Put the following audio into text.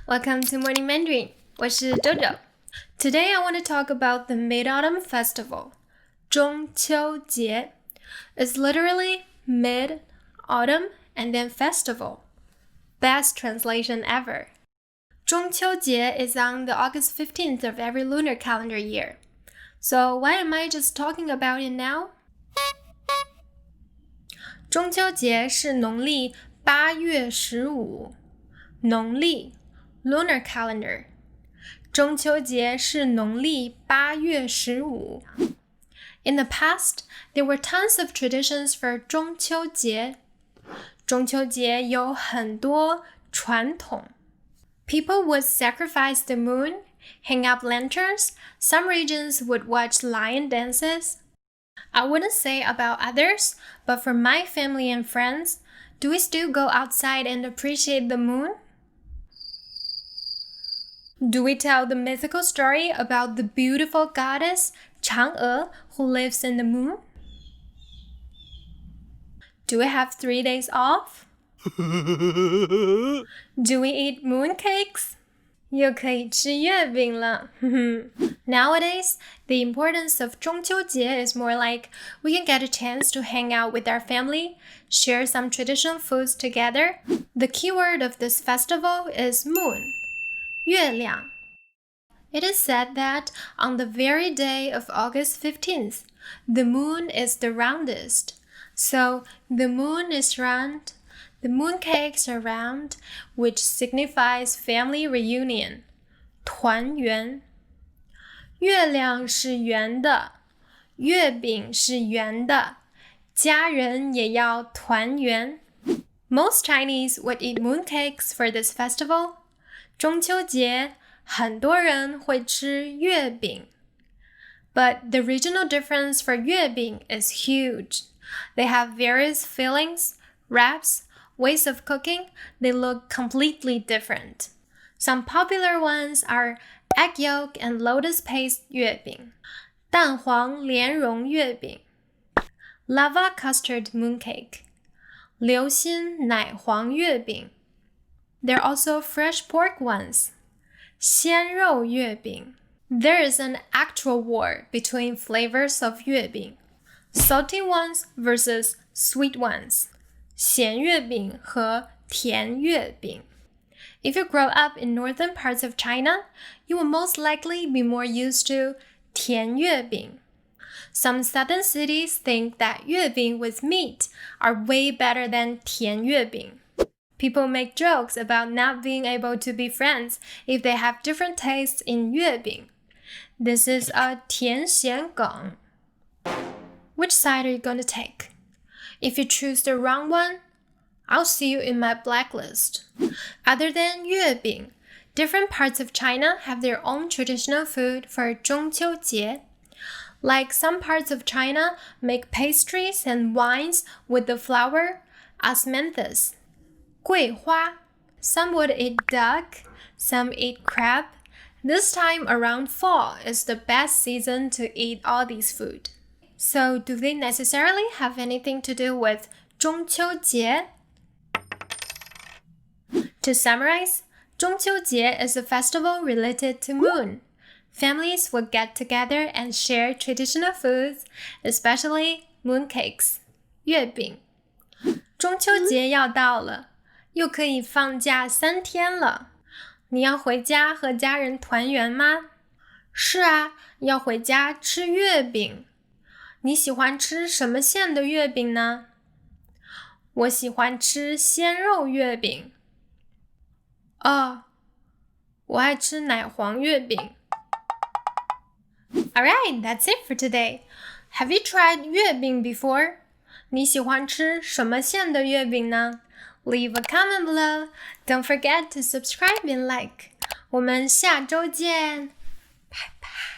Welcome to Morning Mandarin. 我是周周。Today I want to talk about the MidAutumn Festival. 中秋节 It's literally mid, autumn, and then festival. Best translation ever. 中秋节 is on the August 15th of every lunar calendar year. So why am I just talking about it now? 中秋节是农历8月15，农历 lunar calendar。中秋节是农历8月15。In the past, there were tons of traditions for 中秋节。中秋节有很多传统。People would sacrifice the moon, hang up lanterns, some regions would watch lion dances. I wouldn't say about others, but for my family and friends, do we still go outside and appreciate the moon? Do we tell the mythical story about the beautiful goddess 嫦娥 who lives in the moon? Do we have 3 days off? Do we eat mooncakes? 又可以吃月饼了。Nowadays, the importance of 中秋节 is more like we can get a chance to hang out with our family, share some traditional foods together. The key word of this festival is moon, 月亮. It is said that on the very day of August 15th, the moon is the roundest. So the moon is round, the mooncakes are round, which signifies family reunion, 团圆。月亮是圆的，月饼是圆的，家人也要团圆。Most Chinese would eat mooncakes for this festival. 中秋节，很多人会吃月饼。But the regional difference for 月饼 is huge. They have various fillings, wraps, ways of cooking. They look completely different. Some popular ones are egg yolk and lotus paste 月饼，蛋黄莲蓉月饼， lava custard mooncake, 流心奶黄月饼。There are also fresh pork ones, 鲜肉月饼。There is an actual war between flavors of 月饼, salty ones versus sweet ones, 咸月饼和甜月饼。If you grow up in northern parts of China, you will most likely be more used to 甜月饼. Some southern cities think that 月饼 with meat are way better than 甜月饼. People make jokes about not being able to be friends if they have different tastes in 月饼. This is a 甜咸梗. Which side are you going to take? If you choose the wrong one, I'll see you in my blacklist. Other than 月饼, different parts of China have their own traditional food for 中秋节. Like some parts of China make pastries and wines with the flower osmanthus, 桂花. Some would eat duck, some eat crab. This time around fall is the best season to eat all these food. So do they necessarily have anything to do with 中秋节? To summarize, 中秋节 is a festival related to moon. Families will get together and share traditional foods, especially mooncakes, 月饼。中秋节要到了，又可以放假3天了。你要回家和家人团圆吗？是啊，要回家吃月饼。你喜欢吃什么馅的月饼呢？我喜欢吃鲜肉月饼。哦，我爱吃奶黄月饼。Alright, that's it for today. Have you tried 月饼 before? 你喜欢吃什么馅的月饼呢？ Leave a comment below. Don't forget to subscribe and like. 我们下周见，拜拜。